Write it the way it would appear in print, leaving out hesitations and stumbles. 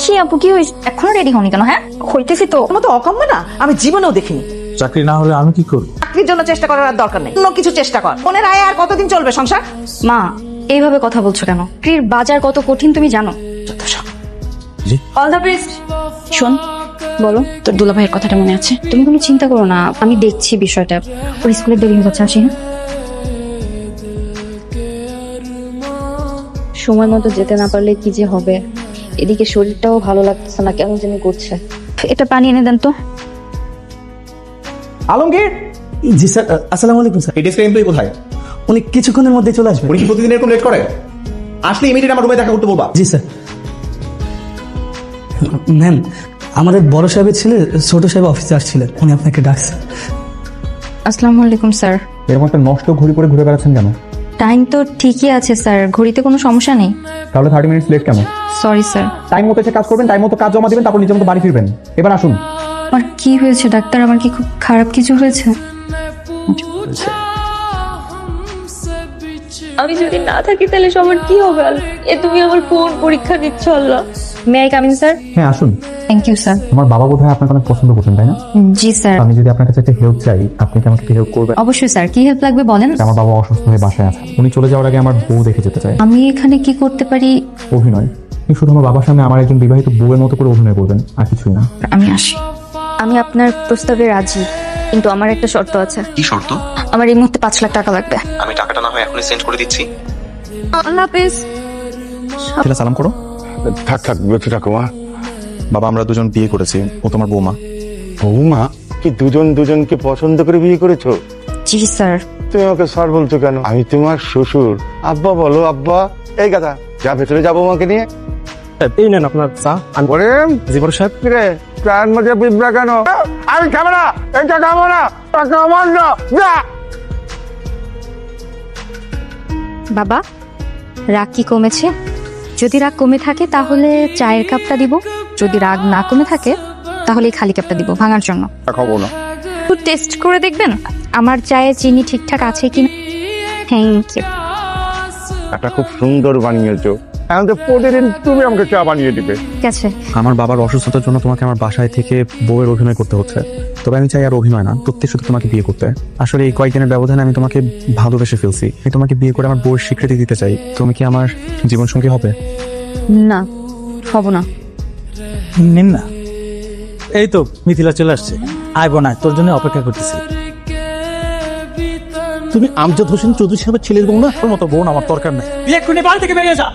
কি আপু কি হয়েছে? এখনো রেডি হওনি কেন? হ্যাঁ হইতেছি তো। কোনো তো অকাম্য না, আমি জীবনেও দেখিনি। চাকরি না হলে আমি কি করব? চাকরির জন্য চেষ্টা করার আর দরকার নেই, অন্য কিছু চেষ্টা কর। মনের আয় আর কতদিন চলবে সংসার? মা এইভাবে কথা বলছো কেন? চাকরির বাজার কত কঠিন তুমি জানো? জি। All the best. শোন, বলো তোর দুলাভাইয়ের কথাটা মনে আছে? তুমি কোনো চিন্তা করো না, আমি দেখছি বিষয়টা। ওর স্কুলের দেরি হয়ে যাচ্ছে, আসি হ্যাঁ? সময় মতো যেতে না পারলে কি যে হবে। এদিকে শরীরটাও ভালো লাগতেছে না, কেমন জানি করছে। এটা পানি এনে দেন তো। আলমগীর। জি স্যার, আসসালামু আলাইকুম স্যার। এই ডেস্কের এমপ্লয়ি কোথায়? উনি কিছুক্ষণের মধ্যে চলে আসবে। উনি কি প্রতিদিন এরকম লেট করে? আসলে ইমিডিয়েট আমার রুমে দেখা করতে বলবা। জি স্যার। ম্যাম, আমাদের বড় সাহেবের ছেলে ছোট সাহেব অফিসে আসছিলেন, উনি আপনাকে ডাকছেন। আসসালামু আলাইকুম স্যার। এরকম একটা নষ্ট ঘড়ি পরে ঘুরে বেড়াচ্ছেন কেন? টাইম তো ঠিকই আছে স্যার, ঘড়িতে কোনো সমস্যা নেই। তাহলে 30 মিনিটস লেট কেন? Sorry sir. টাইম মতো এসে কাজ করবেন, টাইম মতো কাজ জমা দিবেন, তারপর নিজের মতো বাড়ি ফিরবেন। এবার আসুন। আমার কি হয়েছে ডাক্তার? আমার কি খুব খারাপ কিছু হয়েছে? আমি যদি না থাকি তাহলে সবার কি হবে? এ তুমি আমার কোন পরীক্ষা দিচ্ছ আল্লাহ? May I come in sir? হ্যাঁ আসুন। Thank you sir. আমার বাবা বোধহয় আপনাকে অনেক পছন্দ করছেন, তাই না? জি স্যার। আমি যদি আপনার কাছে একটা হেল্প চাই, আপনি কি আমাকে হেল্প করবেন? অবশ্যই স্যার, কি হেল্প লাগবে বলেন। আমার বাবা অসুস্থ হয়ে বাসায় আছে, উনি চলে যাওয়ার আগে আমার বউ দেখে যেতে চায়। আমি এখানে কি করতে পারি? অভিনয়। আপনি শুধু আমার বাবার সামনে আমার একজন বিবাহিত বউয়ের মতো করে অভিনয় করবেন, আর কিছুই না। আমি আসি। আমি আপনার প্রস্তাবে রাজি, কিন্তু আমার একটা শর্ত আছে। কি শর্ত? আমার এই মুহূর্তে 5 লাখ টাকা লাগবে। আমি টাকাটা না হয় এখনই সেন্ড করে দিচ্ছি। আল্লাহ হাফেজ। ছেলে সালাম করো। থাক থাক, বেঁচে থাকো মা। বাবা আমরা দুজন বিয়ে করেছি, ও তোমার বৌমা। বৌমা? কি দুজন দুজনকে পছন্দ করে বিয়ে করেছো? জি স্যার। তুমি আমাকে স্যার বলছো কেন? আমি তোমার শ্বশুর। আব্বা বলো আব্বা। এই কথা, যা ভেতরে যাবো মাকে নিয়ে। এই নেন আপনার চা। ওরে জীবন সাহেব, কিরে চায়ের মধ্যে পিঁপড়া কেন? আমি খাবো না, এটা খাবো না, টাকা আমার না, যা। বাবা, রাগ কি কমেছে? যদি রাগ কমে থাকে তাহলে চায়ের কাপটা দিব, যদি রাগ না কমে থাকে তাহলে এই খালি কাপটা দিব ভাঙার জন্য। খাবো না। একটু টেস্ট করে দেখবেন আমার চায়ে চিনি ঠিকঠাক আছে কিনা। Thank you. এটা খুব সুন্দর বানিয়েছো। এখন তো প্রতিদিন তুমি আমাকে চা বানিয়ে দিবে। ঠিক আছে। আমার বাবার অসুস্থতার জন্য তোমাকে আমার বাসায় থেকে বউয়ের অভিনয় করতে হচ্ছে। তবে আমি চাই আর অভিনয় না, সত্যি সত্যি তোমাকে বিয়ে করতে। আসলে এই কয়েকদিনের ব্যবধানে আমি তোমাকে ভালোবেসে ফেলছি। আমি তোমাকে বিয়ে করে আমার বউয়ের স্বীকৃতি দিতে চাই। তুমি কি আমার জীবনসঙ্গী হবে? না, হব না। নিন না। এই তো মিথিলা চলে আসছে, আইব না, তোর জন্য অপেক্ষা করতেছি। তুমি আমজাদ হোসেন চৌধুরী সাহেবের ছেলের বউ না? তোর মতো বোন আমার দরকার নাই। তুই এক্ষুনি বাড়ি থেকে বেরিয়ে যা।